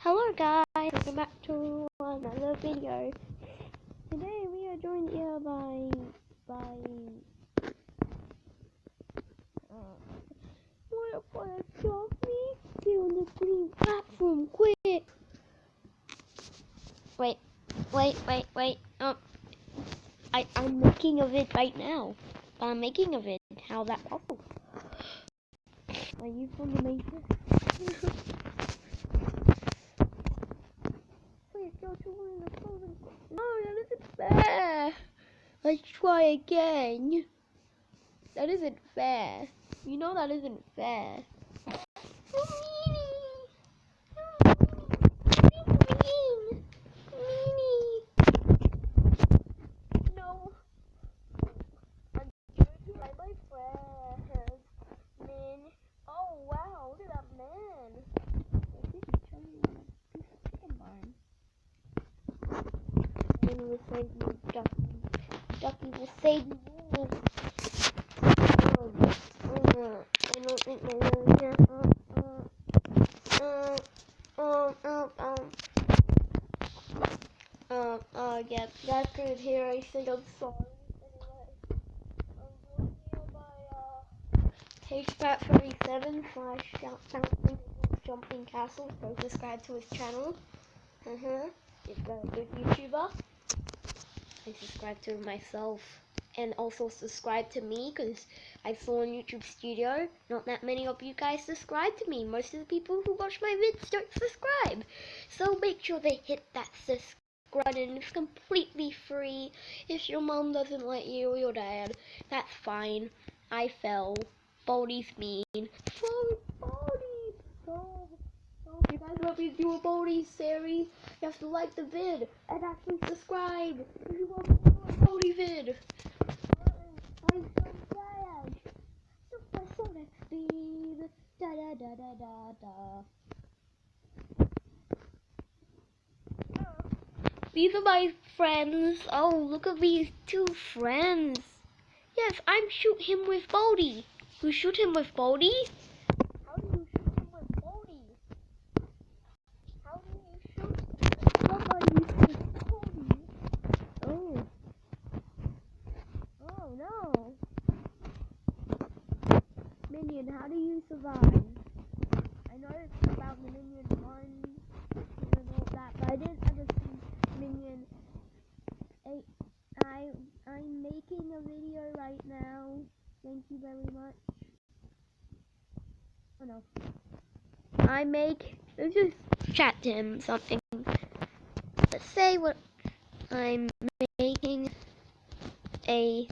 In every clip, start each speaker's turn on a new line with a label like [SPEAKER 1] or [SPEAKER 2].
[SPEAKER 1] Hello guys, welcome back to another video. Today we are joined here by what a job me get on the green platform quick. Wait. I'm making a vid right now. I'm making a vid. How that possible? Are you from the Matrix? No, that isn't fair. Let's try again. That isn't fair. You know that isn't fair. No. I'm joking. My friend. Man. Oh wow, look at that man. Will save me, Ducky will save me. I don't think my yeah, that's good here. I said I'm sorry. Anyway, I'm joined here by HPAT37 / Jumping Castle. Go subscribe to his channel. He's a good YouTuber. I subscribe to myself and also subscribe to me because I saw on YouTube Studio not that many of you guys subscribe to me. Most of the people who watch my vids don't subscribe, so make sure they hit that subscribe button. It's completely free. If your mom doesn't let you or your dad, that's fine. I fell. Baldi's mean. Oh, Baldi! Oh, if you guys want me to do a Baldi series, you have to like the vid and actually subscribe if you want me to do a Baldi vid. I'm so fast. Supersonic speed. Da da da da da da. These are my friends. Oh, look at these two friends. Yes, I'm shoot him with Baldi. You shoot him with Baldi? How do you shoot him with Baldi? How do you shoot somebody with Baldi? Oh. Oh no. Minion, how do you survive? I know it's about the Minion 1 and all that, but I didn't ever see Minion 8. I'm making a video right now. Thank you very much. Oh no. Let's just chat to him something. Let's say what I'm making a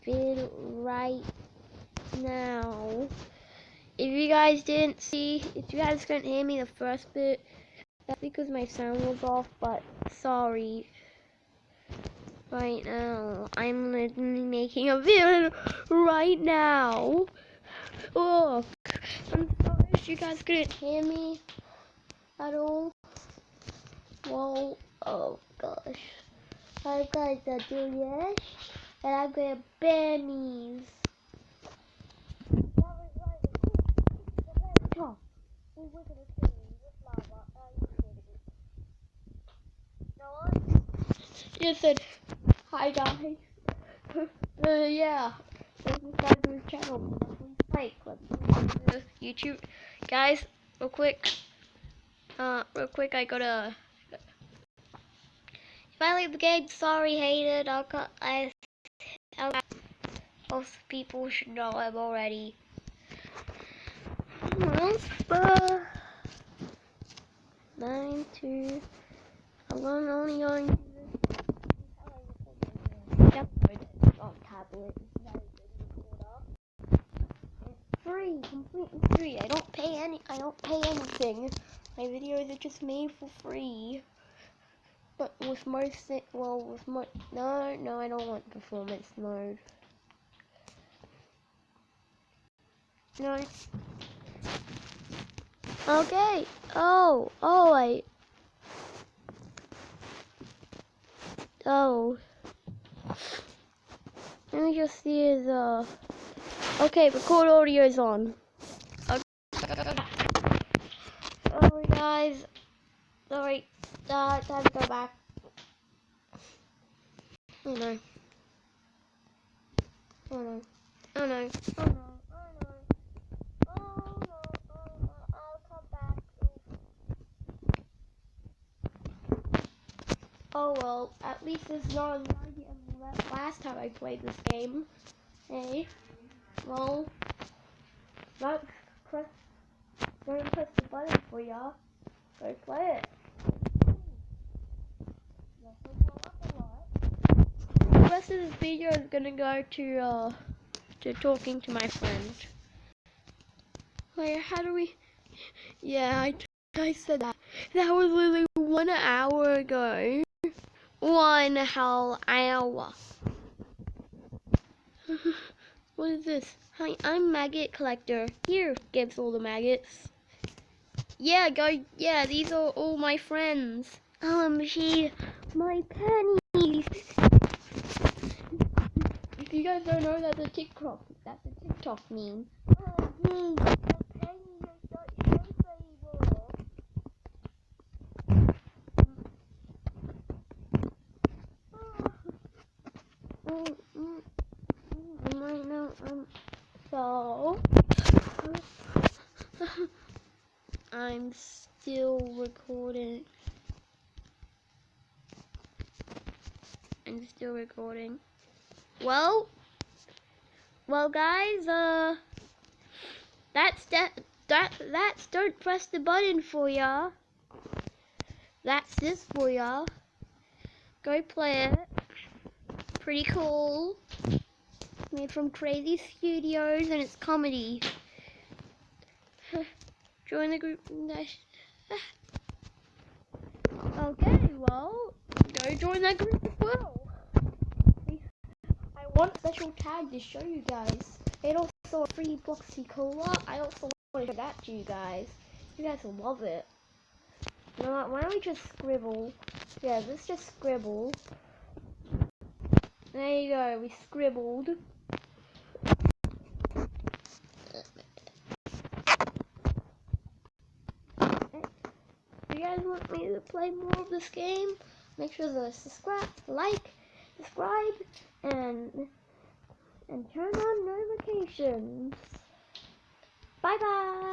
[SPEAKER 1] vid right now. If you guys couldn't hear me the first bit, that's because my sound was off, but sorry. Right now, I'm literally making a video right now. Oh, I'm sorry if you guys couldn't hear me at all. Well, oh gosh. I've got the Julius, and I've got Benny's. You said, hi guys. Yeah. Subscribe to his channel. Like, YouTube. Guys, real quick, I gotta. If I leave the game, sorry, hated. Most people should know him already. Whisper 9-2. I'm only going to on tablet. It's free, completely free. I don't pay anything. My videos are just made for free. But with no, I don't want performance mode. No. Okay. Oh, let me just see his, okay, record audio is on. Okay. Alright guys, Sorry. Time to go back. Oh no. Oh no. Oh no. Oh no. Oh no. Oh no. Oh no. I'll come back. Oh well, at least it's not as laggy as last time I played this game. Hey. Well, don't press the button for y'all. Go play it. The rest of this video is gonna go to talking to my friend. Wait, how do we? Yeah, I said that. That was literally 1 hour ago. 1 whole hour. What is this? Hi, I'm Maggot Collector. Here, gives all the maggots. Yeah, yeah, these are all my friends. She, my pennies. If you guys don't know, that's a TikTok meme. Oh, my pennies are so valuable. Right now, so I'm still recording. Well, guys, that's don't press the button for ya. That's this for ya. Go play it. Pretty cool. Made from Crazy Studios, and it's comedy. Join the group. Okay, well, go join that group as well. I want a special tag to show you guys. And also a free Boxy Cola. I also want to show that to you guys. You guys will love it. You know what? Why don't we just scribble? Yeah, let's just scribble. There you go. We scribbled. If you guys want me to play more of this game, make sure to subscribe, and turn on notifications. Bye bye.